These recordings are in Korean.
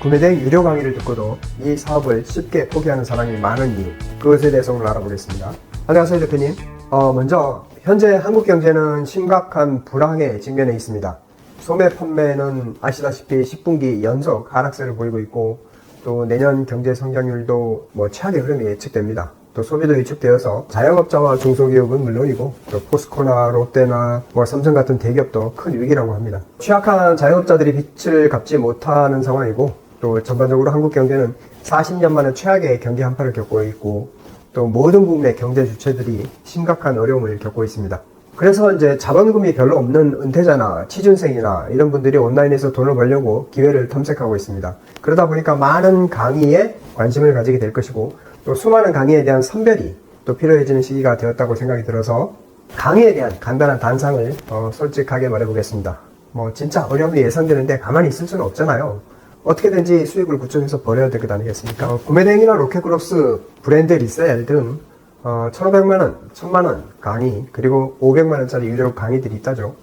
구매된 유료 강의를 듣고도 이 사업을 쉽게 포기하는 사람이 많은 이유, 그것에 대해서 오늘 알아보겠습니다. 안녕하세요, 대표님. 먼저 현재 한국 경제는 심각한 불황에 직면해 있습니다. 소매 판매는 아시다시피 10분기 연속 하락세를 보이고 있고, 또 내년 경제 성장률도 최악의 흐름이 예측됩니다. 또 소비도 위축되어서 자영업자와 중소기업은 물론이고, 또 포스코나 롯데나 삼성 같은 대기업도 큰 위기라고 합니다. 취약한 자영업자들이 빚을 갚지 못하는 상황이고, 또 전반적으로 한국 경제는 40년 만에 최악의 경기 한파를 겪고 있고, 또 모든 부분의 경제 주체들이 심각한 어려움을 겪고 있습니다. 그래서 이제 자본금이 별로 없는 은퇴자나 취준생이나 이런 분들이 온라인에서 돈을 벌려고 기회를 탐색하고 있습니다. 그러다 보니까 많은 강의에 관심을 가지게 될 것이고, 또 수많은 강의에 대한 선별이 또 필요해지는 시기가 되었다고 생각이 들어서 강의에 대한 간단한 단상을 솔직하게 말해보겠습니다. 진짜 어려움이 예상되는데 가만히 있을 수는 없잖아요. 어떻게든지 수익을 구축해서 벌여야 될 것 아니겠습니까? 구매대행이나 로켓그룹스, 브랜드 리셀 등 1,500만원, 1,000만원 강의, 그리고 500만원짜리 유료 강의들이 있다죠.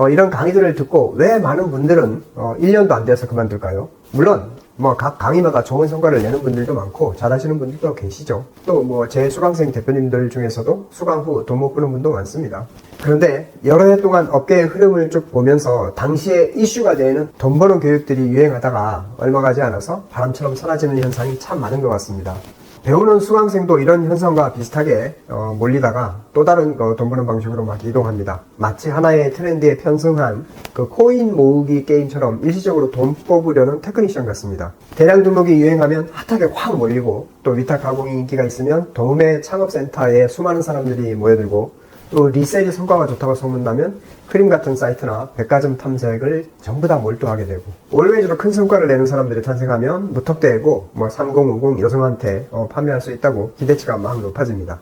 이런 강의들을 듣고 왜 많은 분들은 1년도 안 돼서 그만둘까요? 물론 각 강의마다 좋은 성과를 내는 분들도 많고 잘하시는 분들도 계시죠. 또 제 수강생 대표님들 중에서도 수강 후 돈 못 버는 분도 많습니다. 그런데 여러 해 동안 업계의 흐름을 쭉 보면서 당시에 이슈가 되는 돈 버는 교육들이 유행하다가 얼마 가지 않아서 바람처럼 사라지는 현상이 참 많은 것 같습니다. 배우는 수강생도 이런 현상과 비슷하게 몰리다가 또 다른 돈 버는 방식으로 막 이동합니다. 마치 하나의 트렌드에 편승한 코인 모으기 게임처럼 일시적으로 돈 뽑으려는 테크니션 같습니다. 대량 등록이 유행하면 핫하게 확 몰리고, 또 위탁 가공이 인기가 있으면 도매 창업센터에 수많은 사람들이 모여들고, 또 리셀이 성과가 좋다고 소문나면 크림 같은 사이트나 백화점 탐색을 전부 다 몰두하게 되고, 올웨이즈로 큰 성과를 내는 사람들이 탄생하면 무턱대고 3050 여성한테 판매할 수 있다고 기대치가 막 높아집니다.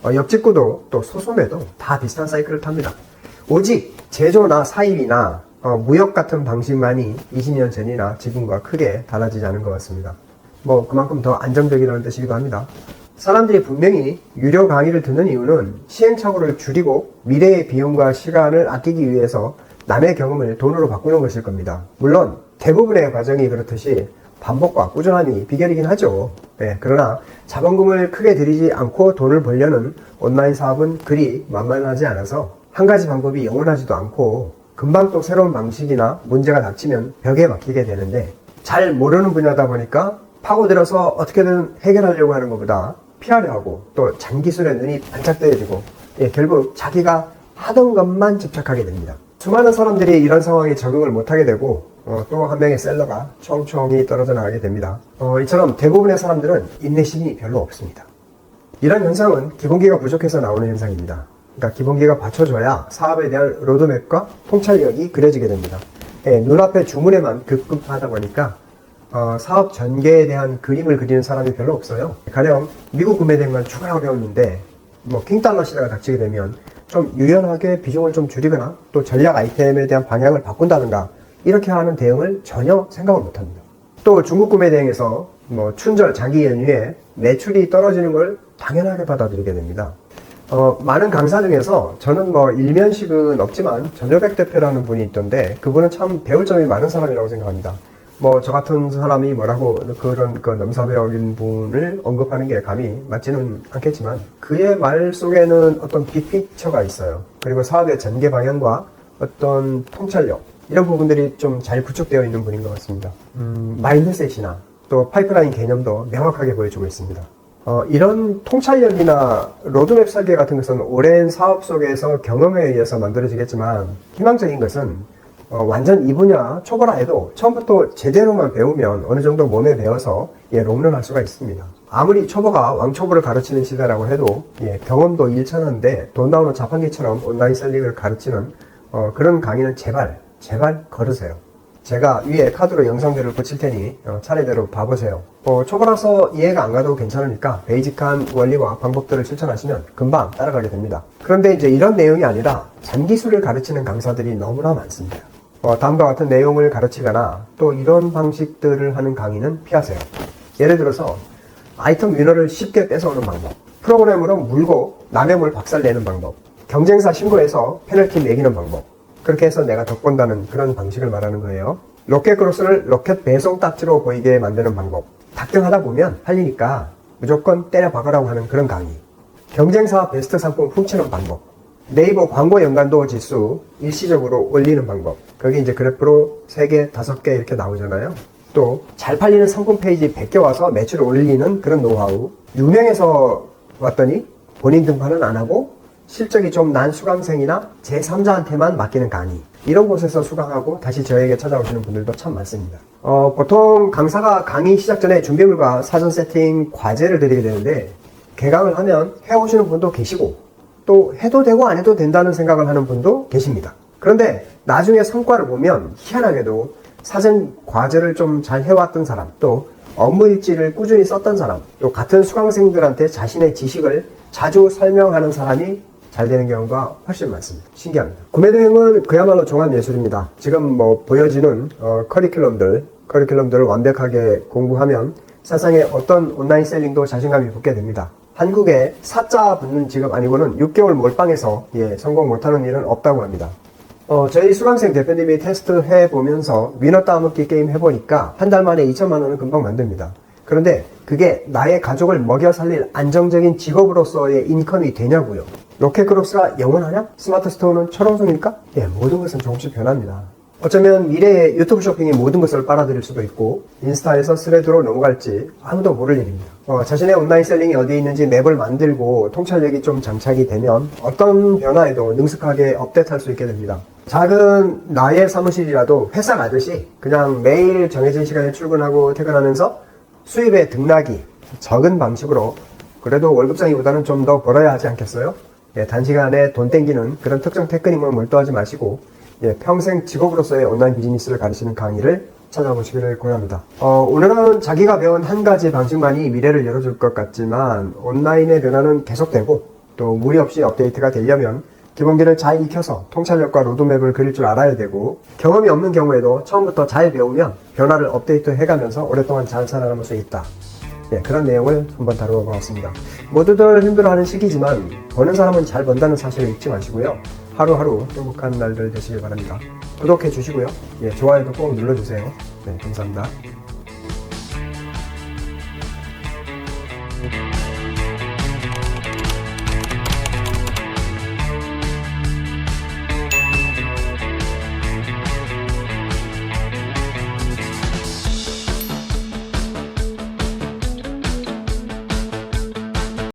옆집구도 또 소소매도 다 비슷한 사이클을 탑니다. 오직 제조나 사입이나 무역 같은 방식만이 20년 전이나 지금과 크게 달라지지 않은 것 같습니다. 그만큼 더 안정적이라는 뜻이기도 합니다. 사람들이 분명히 유료 강의를 듣는 이유는 시행착오를 줄이고 미래의 비용과 시간을 아끼기 위해서 남의 경험을 돈으로 바꾸는 것일 겁니다. 물론 대부분의 과정이 그렇듯이 반복과 꾸준함이 비결이긴 하죠. 그러나 자본금을 크게 들이지 않고 돈을 벌려는 온라인 사업은 그리 만만하지 않아서 한 가지 방법이 영원하지도 않고, 금방 또 새로운 방식이나 문제가 닥치면 벽에 막히게 되는데, 잘 모르는 분야다 보니까 파고들어서 어떻게든 해결하려고 하는 것보다 피하려 하고, 또 잔기술에 눈이 반짝대지고, 결국 자기가 하던 것만 집착하게 됩니다. 수많은 사람들이 이런 상황에 적응을 못하게 되고, 또 한 명의 셀러가 총총이 떨어져 나가게 됩니다. 이처럼 대부분의 사람들은 인내심이 별로 없습니다. 이런 현상은 기본기가 부족해서 나오는 현상입니다. 그러니까 기본기가 받쳐줘야 사업에 대한 로드맵과 통찰력이 그려지게 됩니다. 눈앞에 주문에만 급급하다 보니까 사업 전개에 대한 그림을 그리는 사람이 별로 없어요. 가령 미국 구매대행만 추가 어려웠는데 킹달러 시대가 닥치게 되면 좀 유연하게 비중을 좀 줄이거나 또 전략 아이템에 대한 방향을 바꾼다든가 이렇게 하는 대응을 전혀 생각을 못합니다. 또 중국 구매대행에서 춘절 장기 연휴에 매출이 떨어지는 걸 당연하게 받아들이게 됩니다. 많은 강사 중에서 저는 일면식은 없지만 전효백 대표라는 분이 있던데, 그분은 참 배울 점이 많은 사람이라고 생각합니다. 저 같은 사람이 뭐라고 그런 넘사벽인 분을 언급하는 게 감히 맞지는 않겠지만, 그의 말 속에는 어떤 빅픽처가 있어요. 그리고 사업의 전개 방향과 어떤 통찰력, 이런 부분들이 좀 잘 구축되어 있는 분인 것 같습니다. 마인드셋이나 또 파이프라인 개념도 명확하게 보여주고 있습니다. 이런 통찰력이나 로드맵 설계 같은 것은 오랜 사업 속에서 경험에 의해서 만들어지겠지만, 희망적인 것은 완전 이 분야 초보라 해도 처음부터 제대로만 배우면 어느 정도 몸에 배워서 롱런할 수가 있습니다. 아무리 초보가 왕초보를 가르치는 시대라고 해도 경험도 일천한데 돈 나오는 자판기처럼 온라인 셀링을 가르치는 그런 강의는 제발 걸으세요. 제가 위에 카드로 영상들을 붙일 테니 차례대로 봐보세요. 초보라서 이해가 안 가도 괜찮으니까 베이직한 원리와 방법들을 실천하시면 금방 따라가게 됩니다. 그런데 이제 이런 내용이 아니라 잔기술을 가르치는 강사들이 너무나 많습니다. 다음과 같은 내용을 가르치거나 또 이런 방식들을 하는 강의는 피하세요. 예를 들어서 아이템 위너를 쉽게 뺏어오는 방법, 프로그램으로 물고 남의 물 박살내는 방법, 경쟁사 신고해서 페널티 매기는 방법, 그렇게 해서 내가 덕본다는 그런 방식을 말하는 거예요. 로켓크로스를 로켓 배송 딱지로 보이게 만드는 방법. 탁경하다 보면 팔리니까 무조건 때려 박으라고 하는 그런 강의. 경쟁사 베스트 상품 훔치는 방법. 네이버 광고 연관도 지수 일시적으로 올리는 방법. 거기 이제 그래프로 3개, 5개 이렇게 나오잖아요. 또 잘 팔리는 상품 페이지 100개 와서 매출을 올리는 그런 노하우. 유명해서 왔더니 본인 등판은 안 하고 실적이 좀 난 수강생이나 제3자한테만 맡기는 강의. 이런 곳에서 수강하고 다시 저에게 찾아오시는 분들도 참 많습니다. 보통 강사가 강의 시작 전에 준비물과 사전 세팅 과제를 드리게 되는데 개강을 하면 해오시는 분도 계시고 또 해도 되고 안 해도 된다는 생각을 하는 분도 계십니다. 그런데 나중에 성과를 보면 희한하게도 사전 과제를 좀 잘 해왔던 사람, 또 업무 일지를 꾸준히 썼던 사람, 또 같은 수강생들한테 자신의 지식을 자주 설명하는 사람이 잘 되는 경우가 훨씬 많습니다. 신기합니다. 구매 대행은 그야말로 종합예술입니다. 지금 보여지는 커리큘럼들을 완벽하게 공부하면 세상에 어떤 온라인 셀링도 자신감이 붙게 됩니다. 한국에 사자 붙는 직업 아니고는 6개월 몰빵해서 성공 못하는 일은 없다고 합니다. 저희 수강생 대표님이 테스트 해보면서 위너 따먹기 게임 해보니까 한 달 만에 2천만 원은 금방 만듭니다. 그런데 그게 나의 가족을 먹여 살릴 안정적인 직업으로서의 인컴이 되냐고요. 로켓크로스가 영원하냐? 스마트 스토어는 철옹성일까? 모든 것은 조금씩 변합니다. 어쩌면 미래의 유튜브 쇼핑이 모든 것을 빨아들일 수도 있고 인스타에서 스레드로 넘어갈지 아무도 모를 일입니다. 자신의 온라인 셀링이 어디에 있는지 맵을 만들고 통찰력이 좀 장착이 되면 어떤 변화에도 능숙하게 업데이트할 수 있게 됩니다. 작은 나의 사무실이라도 회사 가듯이 그냥 매일 정해진 시간에 출근하고 퇴근하면서 수입의 등락이 적은 방식으로 그래도 월급장이보다는 좀 더 벌어야 하지 않겠어요? 단시간에 돈 땡기는 그런 특정 테크닉을 몰두하지 마시고 평생 직업으로서의 온라인 비즈니스를 가르치는 강의를 찾아보시기를 권합니다. 오늘은 자기가 배운 한 가지 방식만이 미래를 열어줄 것 같지만 온라인의 변화는 계속되고 또 무리 없이 업데이트가 되려면 기본기를 잘 익혀서 통찰력과 로드맵을 그릴 줄 알아야 되고 경험이 없는 경우에도 처음부터 잘 배우면 변화를 업데이트 해가면서 오랫동안 잘 살아남을 수 있다. 그런 내용을 한번 다루어 보았습니다. 모두들 힘들어하는 시기지만 버는 사람은 잘 번다는 사실을 잊지 마시고요. 하루하루 행복한 날들 되시길 바랍니다. 구독해 주시고요. 좋아요도 꼭 눌러주세요. 감사합니다.